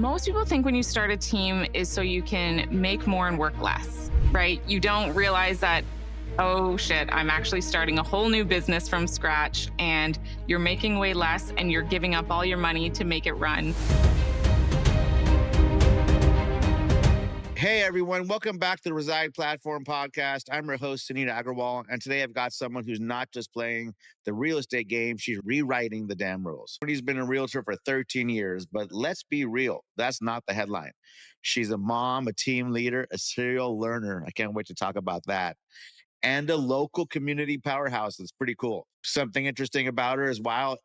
Most people think when you start a team is so you can make more and work less, right? You don't realize that, oh shit, I'm actually starting a whole new business from scratch and you're making way less and you're giving up all your money to make it run. Hey everyone, welcome back to the Reside Platform Podcast. I'm your host, Suneet, and today I've got someone who's not just playing the real estate game, she's rewriting the damn rules. Courtney's been a realtor for 13 years, but let's be real, that's not the headline. She's a mom, a team leader, a serial learner. I can't wait to talk about that. And a local community powerhouse. It's pretty cool. Something interesting about her is while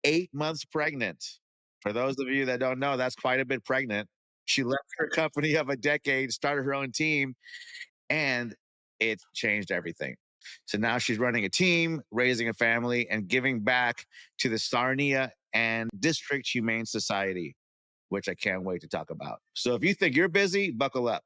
8 months pregnant, for those of you that don't know, that's quite a bit pregnant. She left her company of a decade, started her own team, and it changed everything. So now she's running a team, raising a family, and giving back to the Sarnia and District Humane Society, which I can't wait to talk about. So if you think you're busy, buckle up.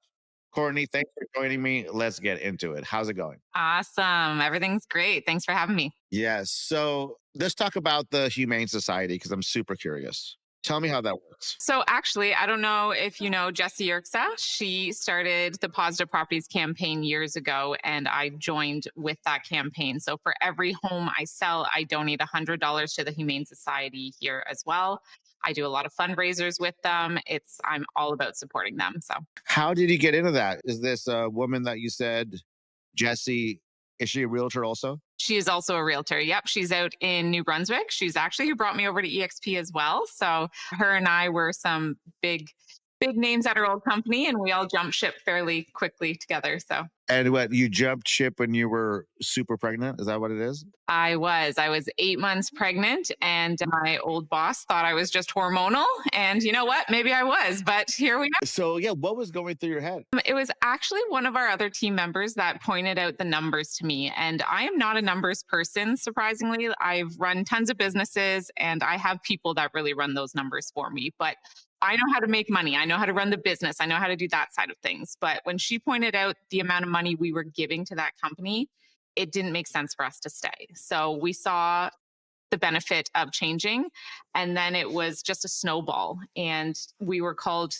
Courtney, thanks for joining me. Let's get into it. How's it going? Awesome. Everything's great. Thanks for having me. Yes. So let's talk about the Humane Society because I'm super curious. Tell me how that works. So actually, I don't know if you know Jessie Yerxa. She started the Positive Properties campaign years ago, and I joined with that campaign. So for every home I sell, I donate $100 to the Humane Society here as well. I do a lot of fundraisers with them. I'm all about supporting them. So How did you get into that? Is this a woman that you said, Jessie, is she a realtor also? she is also a realtor. Yep. She's out in New Brunswick. She's actually who brought me over to EXP as well. So her and I were some big names at her old company, and we all jumped ship fairly quickly together. So And what, you jumped ship when you were super pregnant? Is that what it is? I was 8 months pregnant, and my old boss thought I was just hormonal. And you know what? Maybe I was, but here we are. So yeah, what was going through your head? It was actually one of our other team members that pointed out the numbers to me. And I am not a numbers person, surprisingly. I've run tons of businesses and I have people that really run those numbers for me. But I know how to make money. I know how to run the business. I know how to do that side of things. But when she pointed out the amount of money we were giving to that company, it didn't make sense for us to stay. So we saw the benefit of changing. And then it was just a snowball. And we were called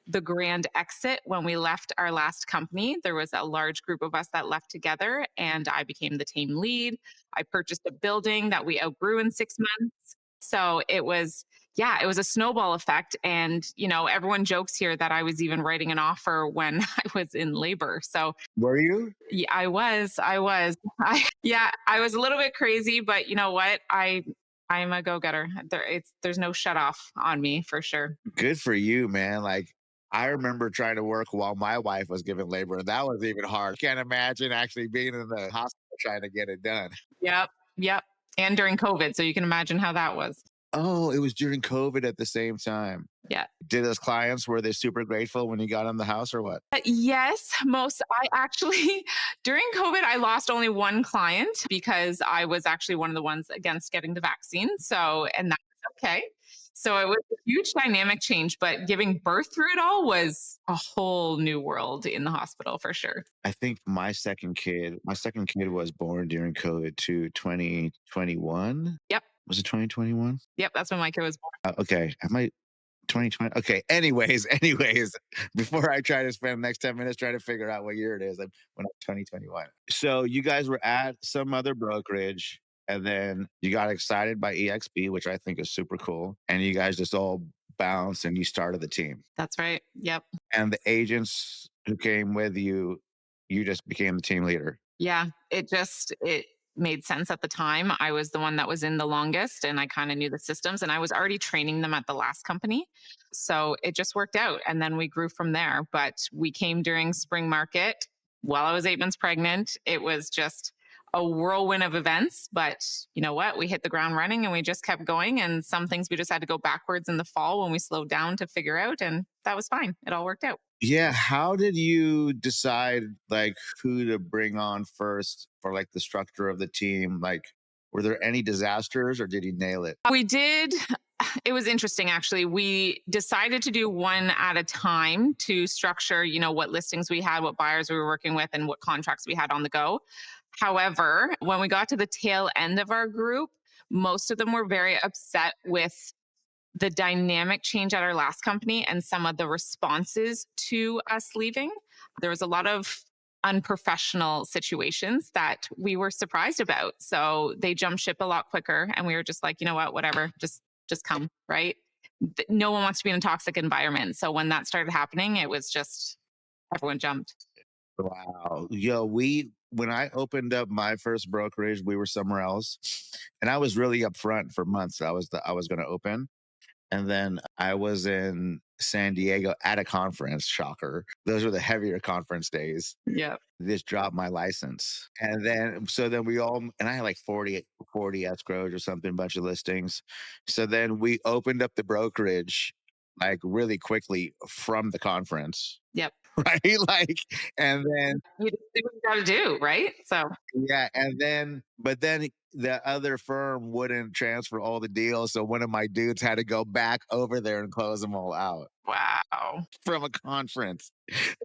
the grand exit when we left our last company. There was a large group of us that left together, and I became the team lead. I purchased a building that we outgrew in 6 months. So it was a snowball effect. And, everyone jokes here that I was even writing an offer when I was in labor. So Were you? yeah, I was. I was a little bit crazy, but you know what? I'm a go-getter. There's no shut off on me for sure. Good for you, man. Like, I remember trying to work while my wife was giving labor, and that was even hard. Can't imagine actually being in the hospital trying to get it done. Yep. Yep. And during COVID. So you can imagine how that was. Oh, it was during COVID at the same time. Yeah. Did those clients, were they super grateful when you got in the house or what? Yes, I actually, during COVID, I lost only one client because I was actually one of the ones against getting the vaccine. So, and that was okay. So it was a huge dynamic change, but giving birth through it all was a whole new world in the hospital for sure. I think my second kid was born during COVID to 2021. Yep. Was it 2021? Yep. That's when my kid was born. Okay. Am I 2020? Okay. Anyways, before I try to spend the next 10 minutes trying to figure out what year it is, I went up 2021. So you guys were at some other brokerage, and then you got excited by EXP, which I think is super cool. And you guys just all bounced and you started the team. That's right. Yep. And the agents who came with you, you just became the team leader. Yeah. It made sense at the time. I was the one that was in the longest, and I kind of knew the systems, and I was already training them at the last company. So it just worked out. And then we grew from there. But we came during spring market while I was 8 months pregnant. It was just a whirlwind of events, but you know what? We hit the ground running and we just kept going. And some things we just had to go backwards in the fall when we slowed down to figure out. And that was fine. It all worked out. Yeah. How did you decide like who to bring on first for like the structure of the team? Like, were there any disasters or did you nail it? We did. It was interesting, actually. We decided to do one at a time to structure, what listings we had, what buyers we were working with, and what contracts we had on the go. However, when we got to the tail end of our group, most of them were very upset with the dynamic change at our last company and some of the responses to us leaving, there was a lot of unprofessional situations that we were surprised about. So they jumped ship a lot quicker and we were just like, you know what, whatever, just come, right? No one wants to be in a toxic environment. So when that started happening, it was just everyone jumped. Wow. Yo, when I opened up my first brokerage, we were somewhere else. And I was really upfront for months. I was gonna open. And then I was in San Diego at a conference, shocker. Those were the heavier conference days. Yeah. Just dropped my license. And then so then we all and I had like 40 escrows or something, bunch of listings. So then we opened up the brokerage like really quickly from the conference. Yep. Right. Like, and then You just do what you got to do, right? So, yeah, and then but then the other firm wouldn't transfer all the deals, so one of my dudes had to go back over there and close them all out wow. from a conference,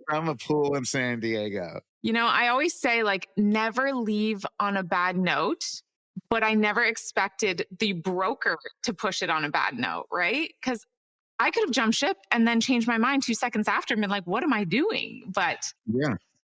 from a pool in San Diego. I always say, like, never leave on a bad note, but I never expected the broker to push it on a bad note, right? Because I could have jumped ship and then changed my mind 2 seconds after and been like, what am I doing? But Yeah.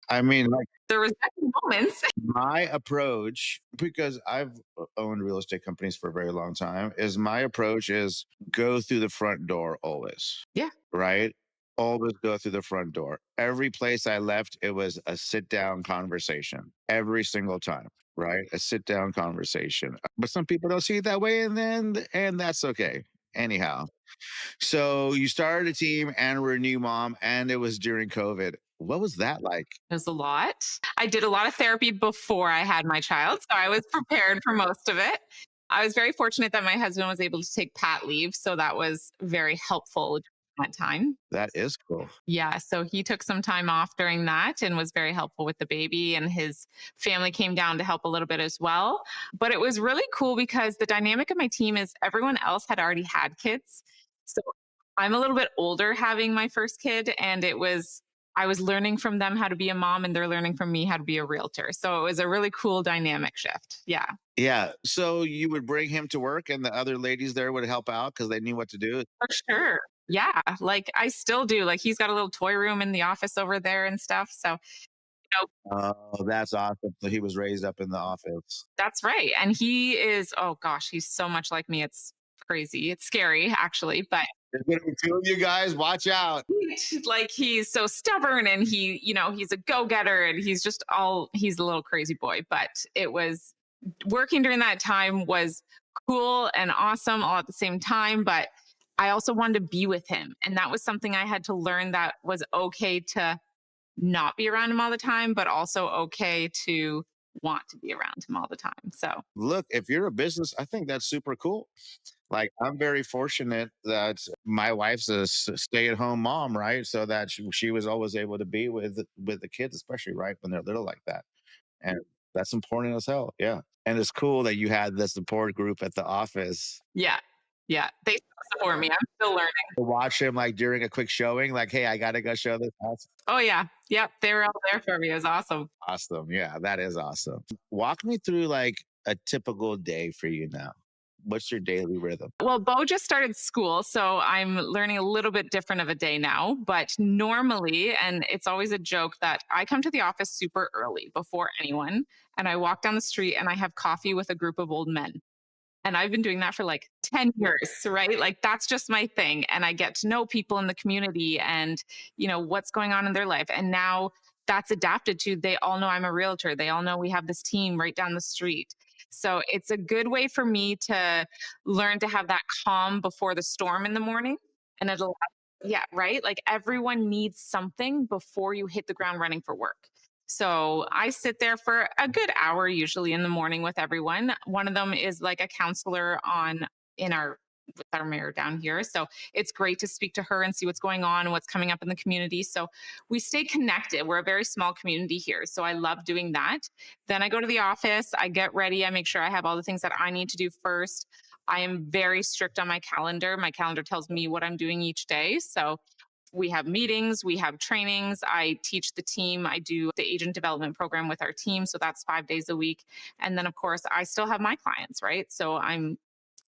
I mean, like there was definitely moments. my approach, because I've owned real estate companies for a very long time, is my approach is go through the front door always. Yeah. Right? Always go through the front door. Every place I left, it was a sit down conversation every single time, right? A sit down conversation. But some people don't see it that way, and that's okay. Anyhow, so you started a team and were a new mom, and it was during COVID. What was that like? It was a lot. I did a lot of therapy before I had my child, so I was prepared for most of it. I was very fortunate that my husband was able to take pat leave, so that was very helpful during that time. That is cool. Yeah, so he took some time off during that and was very helpful with the baby, and his family came down to help a little bit as well. But it was really cool because the dynamic of my team is everyone else had already had kids. So I'm a little bit older having my first kid, and I was learning from them how to be a mom, and they're learning from me how to be a realtor. So it was a really cool dynamic shift. Yeah. Yeah. So you would bring him to work, and the other ladies there would help out because they knew what to do. For sure. Yeah. Like I still do. Like he's got a little toy room in the office over there and stuff. So, Oh, that's awesome. So he was raised up in the office. that's right. And he is, oh gosh, he's so much like me. It's crazy. It's scary, actually. But There's gonna be two of you guys. Watch out. like he's so stubborn and he's a go getter and he's a little crazy boy. But it was working during that time was cool and awesome all at the same time. But I also wanted to be with him. And that was something I had to learn that was okay to not be around him all the time, but also okay to want to be around him all the time. So, Look, if you're a business, I think that's super cool. Like I'm very fortunate that my wife's a stay-at-home mom, right? So that she was always able to be with the kids, especially right when they're little like that. And that's important as hell. Yeah. And it's cool that you had the support group at the office yeah. Yeah. They still support me. I'm still learning. to watch him like during a quick showing, like, hey, I gotta go show this. That's Oh, yeah. Yep. They were all there for me. It was awesome. awesome. Yeah, that is awesome. Walk me through like a typical day for you now. What's your daily rhythm? Well, Bo just started school, so I'm learning a little bit different of a day now. But normally, and it's always a joke that I come to the office super early before anyone, and I walk down the street and I have coffee with a group of old men. And I've been doing that for like 10 years, right? Like that's just my thing. And I get to know people in the community and, what's going on in their life. And now that's adapted to they all know I'm a realtor. They all know we have this team right down the street. So it's a good way for me to learn to have that calm before the storm in the morning. And it'll, yeah, right? Like everyone needs something before you hit the ground running for work. So I sit there for a good hour usually in the morning with everyone. One of them is like a counselor on in our with our mayor down here. So it's great to speak to her and see what's going on and what's coming up in the community. So we stay connected. We're a very small community here. So I love doing that. Then I go to the office, I get ready, I make sure I have all the things that I need to do first. I am very strict on my calendar. My calendar tells me what I'm doing each day. So we have meetings, we have trainings. I teach the team. I do the agent development program with our team. So that's 5 days a week. And then, of course, I still have my clients, right? So I'm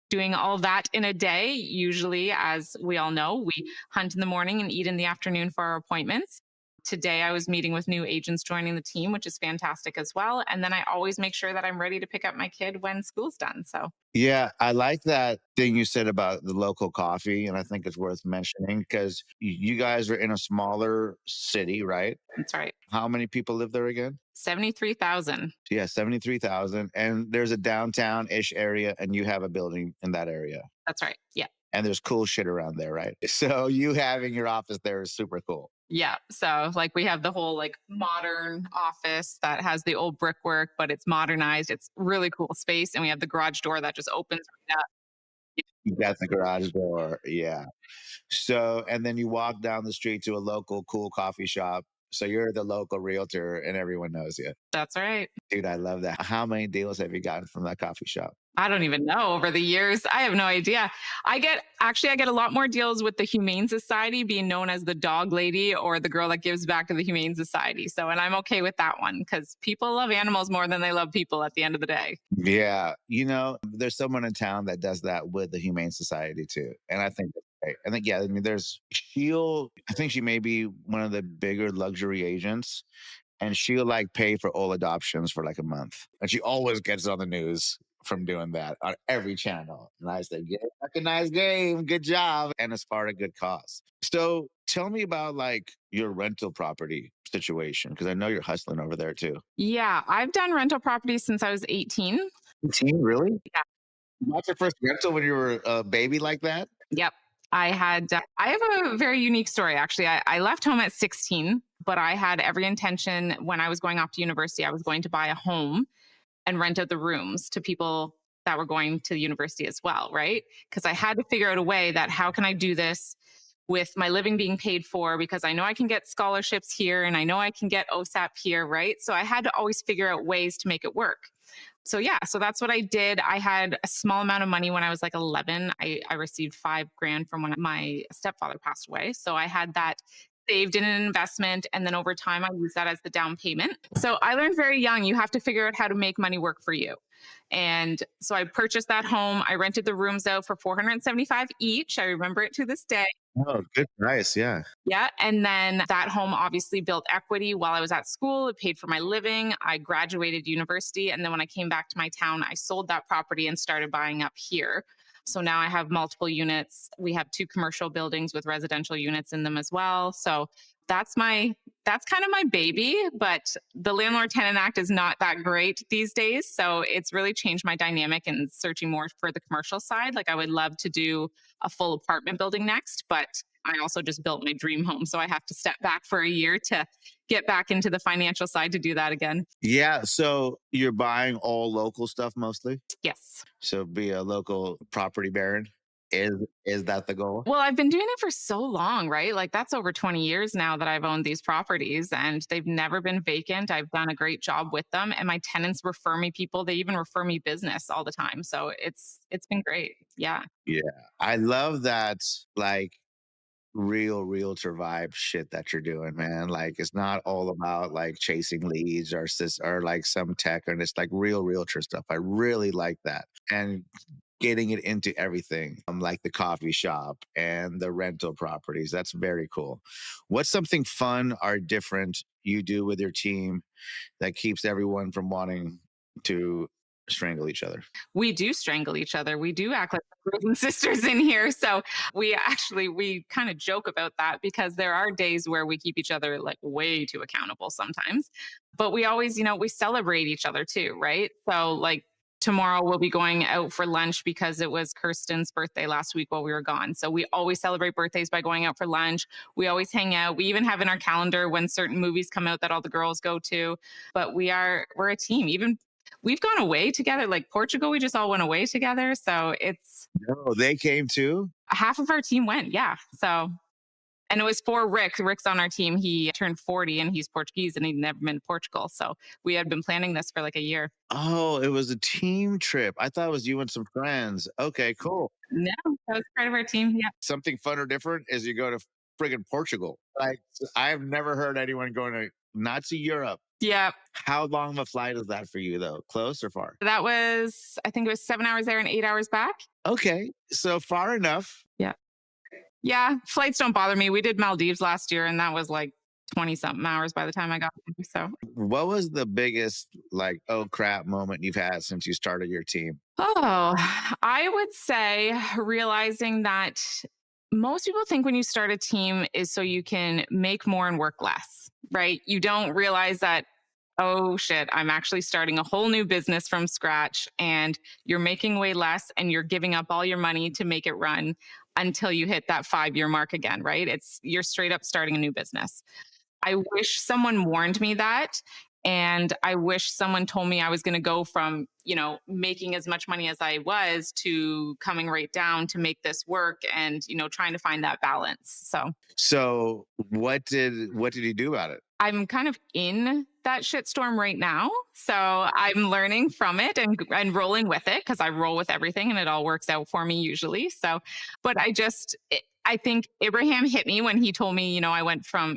doing all that in a day. Usually, as we all know, we hunt in the morning and eat in the afternoon for our appointments. Today, I was meeting with new agents joining the team, which is fantastic as well. And then I always make sure that I'm ready to pick up my kid when school's done. So Yeah, I like that thing you said about the local coffee, and I think it's worth mentioning because you guys are in a smaller city, right? that's right. How many people live there again? 73,000. Yeah, 73,000. And there's a downtown-ish area, and you have a building in that area. That's right. Yeah. And there's cool shit around there, right? So you having your office there is super cool. Yeah. So like we have the whole like modern office that has the old brickwork, but it's modernized. It's really cool space. And we have the garage door that just opens right up. You got the garage door. Yeah. So, and then you walk down the street to a local cool coffee shop. So you're the local realtor and everyone knows you. That's right. Dude, I love that. How many deals have you gotten from that coffee shop? I don't even know over the years. I have no idea. I get a lot more deals with the Humane Society being known as the dog lady or the girl that gives back to the Humane Society. So, and I'm okay with that one because people love animals more than they love people at the end of the day. Yeah. There's someone in town that does that with the Humane Society too. And I think that's great. I think, yeah, I mean, I think she may be one of the bigger luxury agents and she'll like pay for all adoptions for like a month. And she always gets on the news from doing that on every channel. And I said, yeah, recognized game, good job. And it's for a good cause. So tell me about like your rental property situation, because I know you're hustling over there too. Yeah, I've done rental properties since I was 18. 18, really? Yeah. Not your first rental when you were a baby like that? Yep. I have a very unique story, actually. I left home at 16, but I had every intention when I was going off to university, I was going to buy a home and rent out the rooms to people that were going to the university as well, right? Because I had to figure out a way that how can I do this with my living being paid for because I know I can get scholarships here and I know I can get OSAP here, right? So I had to always figure out ways to make it work. So yeah, so that's what I did. I had a small amount of money when I was like 11. I received 5 grand from when my stepfather passed away. So I had that saved in an investment. And then over time, I used that as the down payment. So I learned very young, you have to figure out how to make money work for you. And so I purchased that home. I rented the rooms out for 475 each. I remember it to this day. Oh, good price. Yeah. Yeah. And then that home obviously built equity while I was at school. It paid for my living. I graduated university. And then when I came back to my town, I sold that property and started buying up here. So now I have multiple units. We have 2 commercial buildings with residential units in them as well. So that's my that's kind of my baby, but the landlord tenant act is not that great these days. So it's really changed my dynamic and searching more for the commercial side. Like I would love to do a full apartment building next, but I also just built my dream home. So I have to step back for a year to get back into the financial side to do that again. Yeah. So you're buying all local stuff mostly? Yes. So be a local property baron. Is is that the goal? Well, I've been doing it for so long, right? Like that's over 20 years now that I've owned these properties and they've never been vacant. I've done a great job with them and my tenants refer me people. They even refer me business all the time. So it's been great. Yeah. Yeah. I love that like real realtor vibe shit that you're doing, man. Like it's not all about like chasing leads or like some tech and it's like real realtor stuff. I really like that. And getting it into everything, like the coffee shop and the rental properties. That's very cool. What's something fun or different you do with your team that keeps everyone from wanting to strangle each other? We do strangle each other. We do act like brothers and sisters in here. So we kind of joke about that because there are days where we keep each other like way too accountable sometimes. But we always, we celebrate each other too, right? So like tomorrow we'll be going out for lunch because it was Kirsten's birthday last week while we were gone. So we always celebrate birthdays by going out for lunch. We always hang out. We even have in our calendar when certain movies come out that all the girls go to. But we're a team. Even we've gone away together, like Portugal, we just all went away together. So it's No, they came too. half of our team went. Yeah. So, and it was for Rick. Rick's on our team. He turned 40 and he's Portuguese and he'd never been to Portugal. So we had been planning this for like a year. Oh, it was a team trip. I thought it was you and some friends. Okay, cool. No, that was part of our team. Yeah. Something fun or different is you go to friggin' Portugal. Like I've never heard anyone going to not to Europe. Yeah. How long of a flight is that for you, though? Close or far? That was, I think it was 7 hours there and 8 hours back. Okay, so far enough. Yeah. Yeah. Flights don't bother me. We did Maldives last year and that was like 20 something hours by the time I got there. So, What was the biggest, like, oh crap moment you've had since you started your team? oh, I would say realizing that most people think when you start a team is so you can make more and work less, right? You don't realize that, oh shit, I'm actually starting a whole new business from scratch and you're making way less and you're giving up all your money to make it run until you hit that 5 year mark again, right? You're straight up starting a new business. I wish someone warned me that. And I wish someone told me I was going to go from, making as much money as I was to coming right down to make this work and, trying to find that balance. So So what did you do about it? I'm kind of in that shitstorm right now. So I'm learning from it and rolling with it because I roll with everything and it all works out for me usually. So, but I think Abraham hit me when he told me,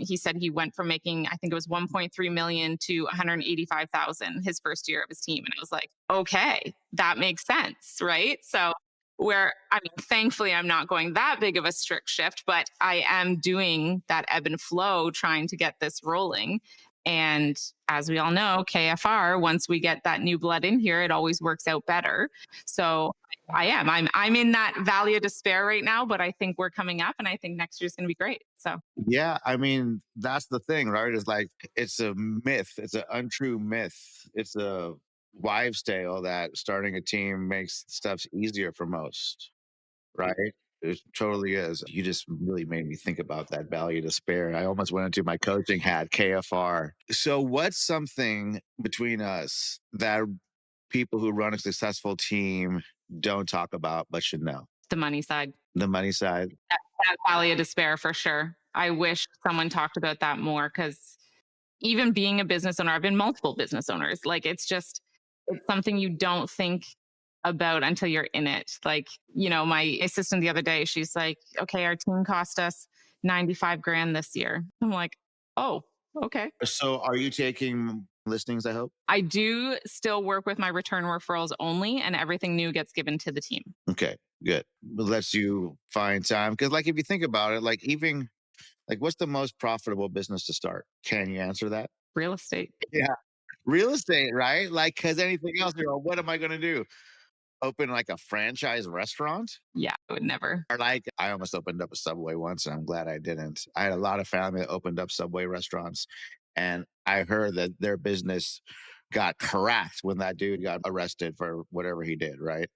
he said he went from making, I think it was 1.3 million to 185,000 his first year of his team. And I was like, okay, that makes sense. Right. So, I mean, thankfully, I'm not going that big of a strict shift, but I am doing that ebb and flow, trying to get this rolling. And as we all know, KFR, once we get that new blood in here, it always works out better. So I'm in that valley of despair right now, but I think we're coming up and I think next year's going to be great. So Yeah, I mean, that's the thing, right? It's like it's a myth. It's an untrue myth. It's a wives' tale that starting a team makes stuff easier for most, right? It totally is. You just really made me think about that valley of despair. I almost went into my coaching hat, KFR. So, what's something between us that people who run a successful team don't talk about but should know? the money side, The money side. that valley of despair for sure. I wish someone talked about that more because even being a business owner, I've been multiple business owners. Like it's something you don't think about until you're in it. Like, my assistant the other day, she's like, okay, our team cost us 95 grand this year. I'm like, oh, okay. So, are you taking listings? I hope. I do still work with my return referrals only, and everything new gets given to the team. Okay, good. It lets you find time because, like, if you think about it, like even like, what's the most profitable business to start? Can you answer that? Real estate. Yeah, real estate, right? Like, because anything else, what am I going to do? Open like a franchise restaurant? Yeah, I would never. Or like, I almost opened up a Subway once, and I'm glad I didn't. I had a lot of family that opened up Subway restaurants, and I heard that their business got cracked when that dude got arrested for whatever he did, right?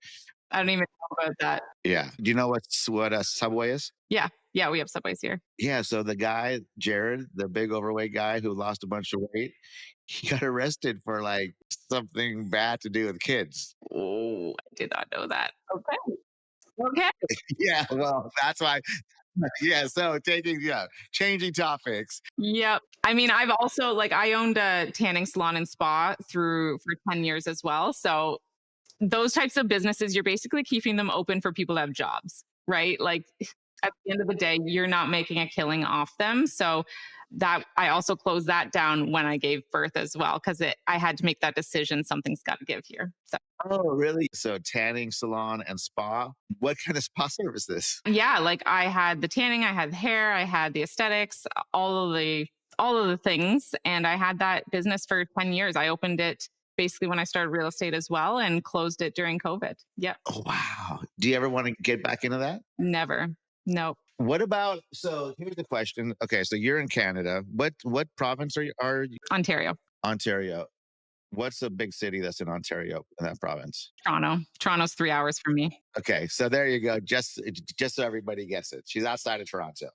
I don't even know about that. Yeah. Do you know what a Subway is? Yeah. Yeah, we have subways here. Yeah, so the guy, Jared, the big overweight guy who lost a bunch of weight, he got arrested for like something bad to do with kids. Oh, I did not know that. Okay. Okay. Yeah, well, that's why. Yeah, so changing topics. Yep. I mean, I've also I owned a tanning salon and spa for 10 years as well. So those types of businesses, you're basically keeping them open for people to have jobs, right? Like at the end of the day, you're not making a killing off them. So that I also closed that down when I gave birth as well, because I had to make that decision. Something's got to give here. So Oh, really? So tanning salon and spa. What kind of spa service is yeah, like I had the tanning, I had the hair, I had the aesthetics, all of the things. And I had that business for 10 years. I opened it basically when I started real estate as well and closed it during COVID. Yep. Oh, wow. Do you ever want to get back into that? Never. Nope. What about so here's the question. Okay, so you're in Canada. What province are you? Ontario. Ontario. What's a big city that's in Ontario in that province? Toronto. Toronto's 3 hours from me. Okay, so there you go. Just so everybody gets it, she's outside of Toronto,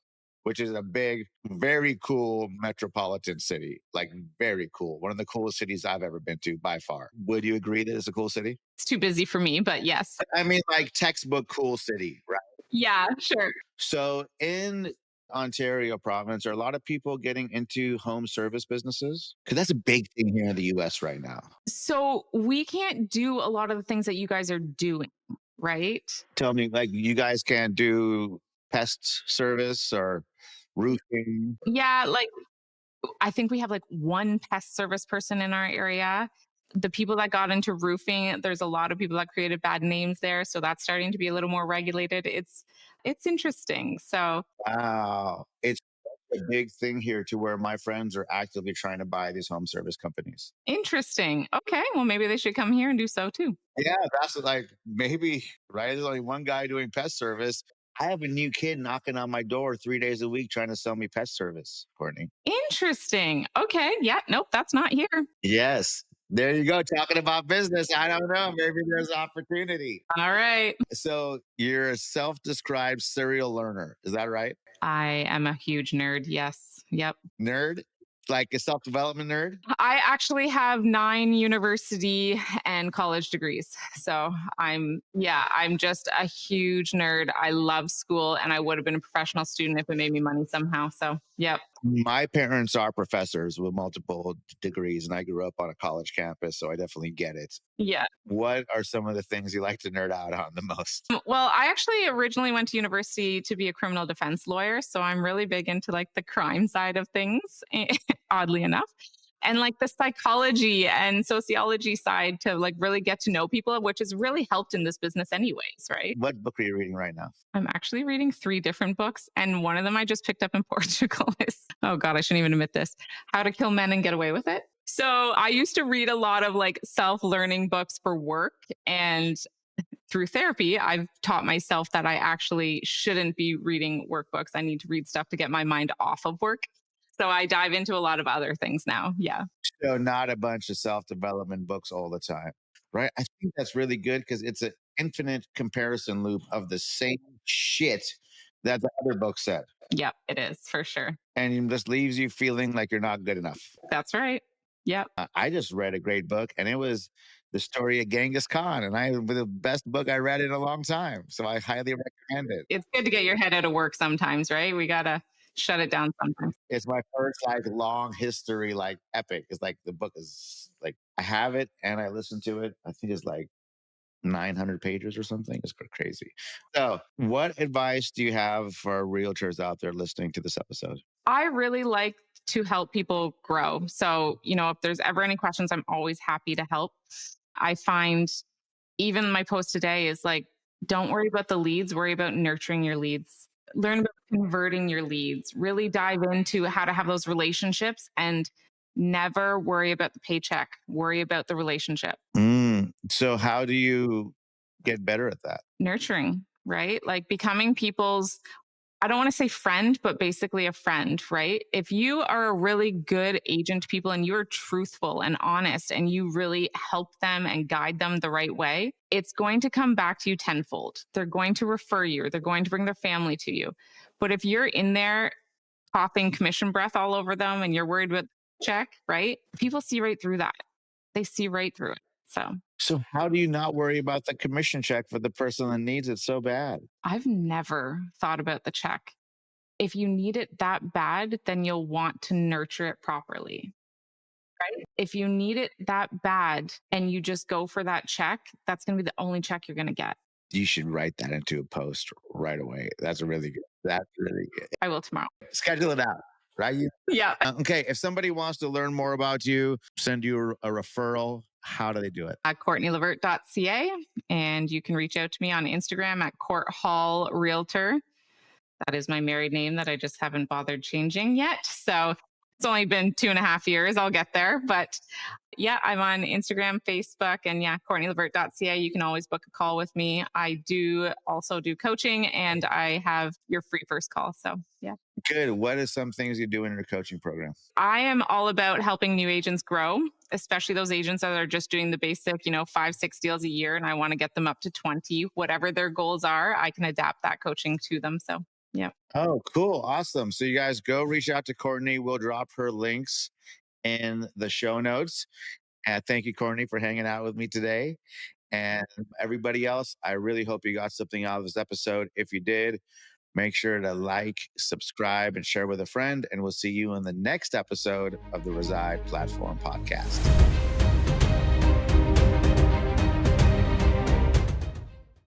which is a big, very cool metropolitan city. Like very cool. One of the coolest cities I've ever been to by far. Would you agree that it's a cool city? It's too busy for me, but yes. I mean, like textbook cool city, right? Yeah, sure. So in Ontario province, are a lot of people getting into home service businesses? Because that's a big thing here in the US right now. So we can't do a lot of the things that you guys are doing, right? Tell me, like, you guys can't do pest service or roofing? Yeah, I think we have like one pest service person in our area. The people that got into roofing, there's a lot of people that created bad names there, so that's starting to be a little more regulated. It's interesting. So Wow. It's a big thing here to where my friends are actively trying to buy these home service companies. interesting. Okay, well maybe they should come here and do so too. Yeah, that's like maybe, right? There's only one guy doing pest service. I have a new kid knocking on my door 3 days a week trying to sell me pest service, Courtney. Interesting. Okay, yeah, nope, that's not here. Yes. There you go. Talking about business. I don't know. Maybe there's opportunity. All right. So you're a self-described serial learner. Is that right? I am a huge nerd. Yes. Yep. Nerd? Like a self-development nerd? I actually have 9 university and college degrees. So I'm just a huge nerd. I love school and I would have been a professional student if it made me money somehow. So, yep. My parents are professors with multiple degrees, and I grew up on a college campus, so I definitely get it. Yeah. What are some of the things you like to nerd out on the most? Well, I actually originally went to university to be a criminal defense lawyer. So I'm really big into like the crime side of things, oddly enough. And like the psychology and sociology side to like really get to know people, which has really helped in this business, anyways, right? What book are you reading right now? I'm actually reading 3 different books, and one of them I just picked up in Portugal is, oh God, I shouldn't even admit this, How to Kill Men and Get Away with It. So I used to read a lot of like self-learning books for work, and through therapy, I've taught myself that I actually shouldn't be reading workbooks. I need to read stuff to get my mind off of work. So I dive into a lot of other things now. Yeah. So not a bunch of self-development books all the time, right? I think that's really good because it's an infinite comparison loop of the same shit that the other book said. Yep, it is for sure. And it just leaves you feeling like you're not good enough. That's right. Yep. I just read a great book, and it was the story of Genghis Khan, and I was the best book I read in a long time. So I highly recommend it. It's good to get your head out of work sometimes, right? We got to shut it down sometimes. It's my first like long history, like epic. It's like the book is like I have it and I listen to it. I think it's like 900 pages or something. It's crazy. So, what advice do you have for realtors out there listening to this episode? I really like to help people grow. So, if there's ever any questions, I'm always happy to help. I find even my post today is like, don't worry about the leads, worry about nurturing your leads. Learn about converting your leads, really dive into how to have those relationships and never worry about the paycheck, worry about the relationship. So, how do you get better at that? Nurturing, right? Like becoming people's, I don't want to say friend, but basically a friend, right? If you are a really good agent to people and you're truthful and honest and you really help them and guide them the right way, it's going to come back to you tenfold. They're going to refer you, or they're going to bring their family to you. But if you're in there coughing commission breath all over them and you're worried about the check, right? People see right through that. They see right through it. So, how do you not worry about the commission check for the person that needs it so bad? I've never thought about the check. If you need it that bad, then you'll want to nurture it properly, right? If you need it that bad and you just go for that check, that's going to be the only check you're going to get. You should write that into a post right away. That's really good. That's really good. I will tomorrow. Schedule it out, right? Yeah. Okay. If somebody wants to learn more about you, send you a referral, how do they do it? At CourtneyLevert.ca. And you can reach out to me on Instagram at Court Hall Realtor. That is my married name that I just haven't bothered changing yet. So it's only been 2.5 years. I'll get there. But yeah, I'm on Instagram, Facebook, and yeah, CourtneyLevert.ca. You can always book a call with me. I do also do coaching, and I have your free first call. So yeah. Good. What are some things you do in your coaching program? I am all about helping new agents grow, especially those agents that are just doing the basic, 5-6 deals a year, and I want to get them up to 20. Whatever their goals are, I can adapt that coaching to them. So yeah. Oh, cool. Awesome. So you guys go reach out to Courtney. We'll drop her links in the show notes. And thank you, Courtney, for hanging out with me today. And everybody else, I really hope you got something out of this episode. If you did, make sure to like, subscribe, and share with a friend. And we'll see you in the next episode of the Reside Platform Podcast.